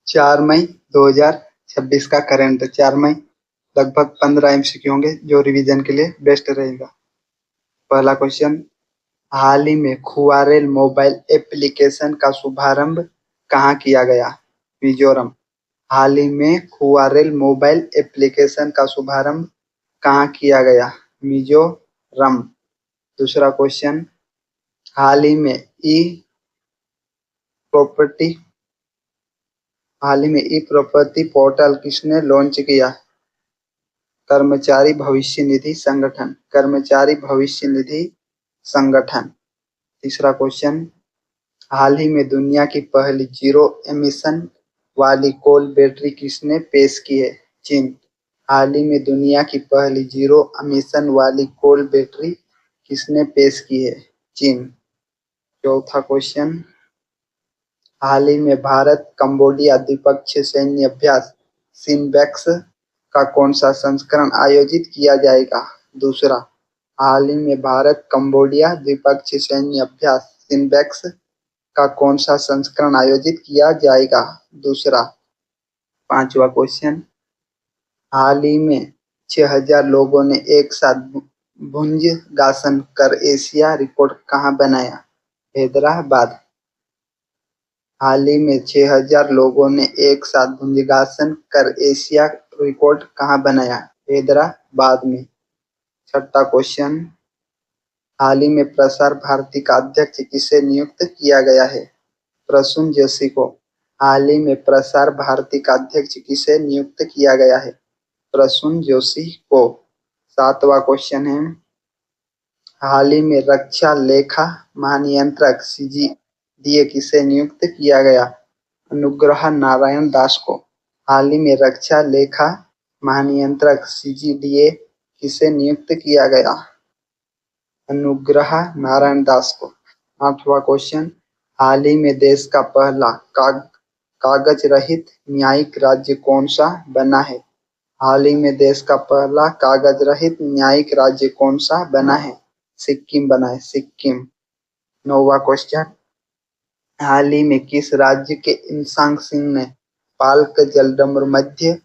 4 मई 2026 का करंट 4 मई। लगभग 15 एमसीक्यू होंगे जो रिवीजन के लिए बेस्ट रहेगा। पहला क्वेश्चन, हाल ही में खुआरेल मोबाइल एप्लीकेशन का शुभारंभ कहाँ किया गया? मिजोरम। हाल ही में खुआरेल मोबाइल एप्लीकेशन का शुभारंभ कहाँ किया गया? मिजोरम। दूसरा क्वेश्चन, हाल ही में ई प्रॉपर्टी पोर्टल किसने लॉन्च किया? कर्मचारी भविष्य निधि संगठन। कर्मचारी भविष्य निधि संगठन। तीसरा क्वेश्चन, हाल ही में दुनिया की पहली जीरो एमिशन वाली कोल बैटरी किसने पेश की है? चीन। हाल ही में दुनिया की पहली जीरो एमिशन वाली कोल बैटरी किसने पेश की है? चीन। चौथा क्वेश्चन, हाल ही में भारत कंबोडिया द्विपक्षीय सैन्य अभ्यास सिम्बैक्स का कौन सा संस्करण आयोजित किया जाएगा? दूसरा। हाल ही में भारत कंबोडिया द्विपक्षीय सैन्य अभ्यास सिम्बैक्स का कौन सा संस्करण आयोजित किया जाएगा? दूसरा। पांचवा क्वेश्चन, हाल ही में 6000 लोगों ने एक साथ भुजंगासन कर एशिया रिकॉर्ड कहाँ बनाया? हैदराबाद। हाल ही में 6000 लोगों ने एक साथ भुजंगासन कर एशिया रिकॉर्ड कहाँ बनाया? हैदराबाद में। छठा क्वेश्चन, हाल ही में प्रसार भारती का अध्यक्ष किसे नियुक्त किया गया है? प्रसून जोशी को। हाल ही में प्रसार भारती का अध्यक्ष किसे नियुक्त किया गया है? प्रसून जोशी को। सातवां क्वेश्चन है, हाल ही में रक्षा लेखा महानियंत्रक सीजीडीए किसे नियुक्त किया गया? अनुग्रह नारायण दास को। हाल ही में रक्षा लेखा महानियंत्रक सीजीडीए किसे नियुक्त किया गया? अनुग्रह नारायण दास को। आठवां क्वेश्चन, हाल ही में देश का पहला कागज रहित न्यायिक राज्य कौन सा बना है? हाल ही में देश का पहला कागज रहित न्यायिक राज्य कौन सा बना है? सिक्किम बना है, सिक्किम। नौवां क्वेश्चन, हाल ही में किस राज्य के इंसान सिंह ने पाल्क जलडमरू मध्य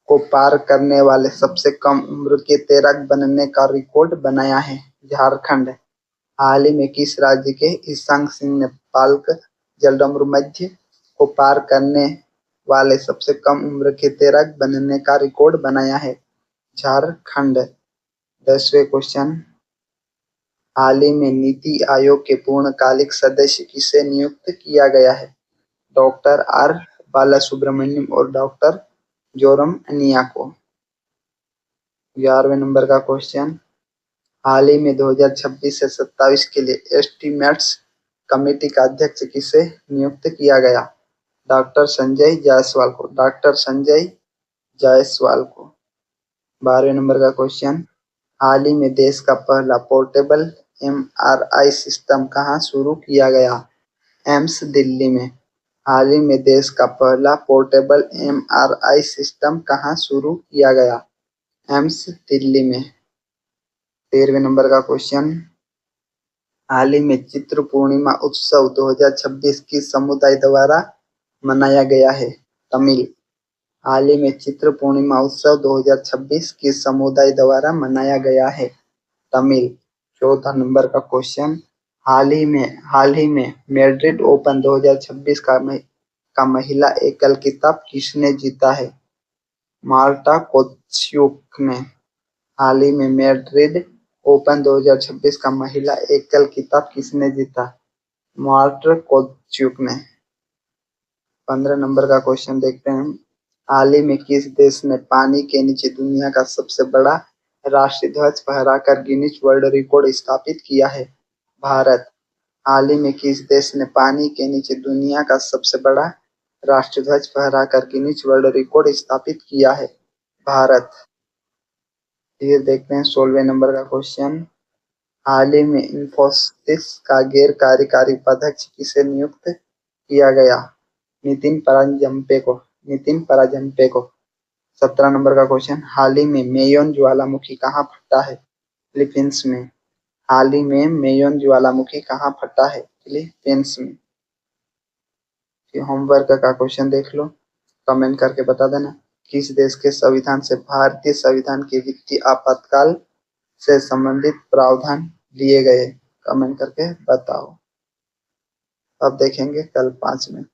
को पार करने वाले सबसे कम उम्र के तैराक बनने का रिकॉर्ड बनाया है? झारखंड। हाल ही में किस राज्य के ईशांग सिंह ने पाल्क जलडमरू मध्य को पार करने वाले सबसे कम उम्र के तैराक बनने का रिकॉर्ड बनाया है? झारखंड। 10वें क्वेश्चन, हाल ही में नीति आयोग के पूर्णकालिक सदस्य किसे नियुक्त किया गया है? डॉक्टर आर बालासुब्रमण्यम और डॉक्टर जोरमनिया को। 11वें नंबर का क्वेश्चन, हाल ही में 2026 से 27 के लिए एस्टीमेट्स कमेटी का अध्यक्ष किसे नियुक्त किया गया? डॉक्टर संजय जायसवाल को। डॉक्टर संजय जायसवाल को। 12वें नंबर का क्वेश्चन, हाल ही में देश का पहला पोर्टेबल एमआरआई सिस्टम कहाँ शुरू किया गया? एम्स दिल्ली में। हाल ही में देश का पहला पोर्टेबल एमआरआई सिस्टम कहाँ शुरू किया गया? एम्स दिल्ली में। 13वें नंबर का क्वेश्चन, हाल ही में चित्र पूर्णिमा उत्सव 2026 किस समुदाय द्वारा मनाया गया है? तमिल। हाल ही में चित्र पूर्णिमा उत्सव 2026 किस समुदाय द्वारा मनाया गया है? तमिल। 14 नंबर का क्वेश्चन, हाल ही में मैड्रिड ओपन 2026 का महिला एकल खिताब किसने जीता है? मार्टा कोच्युक ने। हाल ही में मैड्रिड ओपन 2026 का महिला एकल खिताब किसने जीता? मार्टा कोच्युक ने। 15 नंबर का क्वेश्चन देखते हैं, हाल ही में किस देश ने पानी के नीचे दुनिया का सबसे बड़ा राष्ट्रीय ध्वज फहराकर गिनीज वर्ल्ड रिकॉर्ड स्थापित किया है? भारत। हाल ही में किस देश ने पानी के नीचे दुनिया का सबसे बड़ा राष्ट्रीय ध्वज फहराकर गिनीज वर्ल्ड रिकॉर्ड स्थापित किया है? भारत। फिर देखते हैं 16वें नंबर का क्वेश्चन, हाल ही में इंफोसिस का गैर कार्यकारी उपाध्यक्ष किसे नियुक्त किया गया? नितिन परांजपे को। नितिन परांजपे को। 17 नंबर का क्वेश्चन, हाल ही में मेयोन ज्वालामुखी कहाँ फटा है? फिलीपींस में। हाल ही में मेयोन ज्वालामुखी कहाँ फटा है? फिलीपींस में। होमवर्क का क्वेश्चन देख लो, कमेंट करके बता देना। किस देश के संविधान से भारतीय संविधान के वित्तीय आपातकाल से संबंधित प्रावधान लिए गए? कमेंट करके बताओ। अब देखेंगे कल 5 में।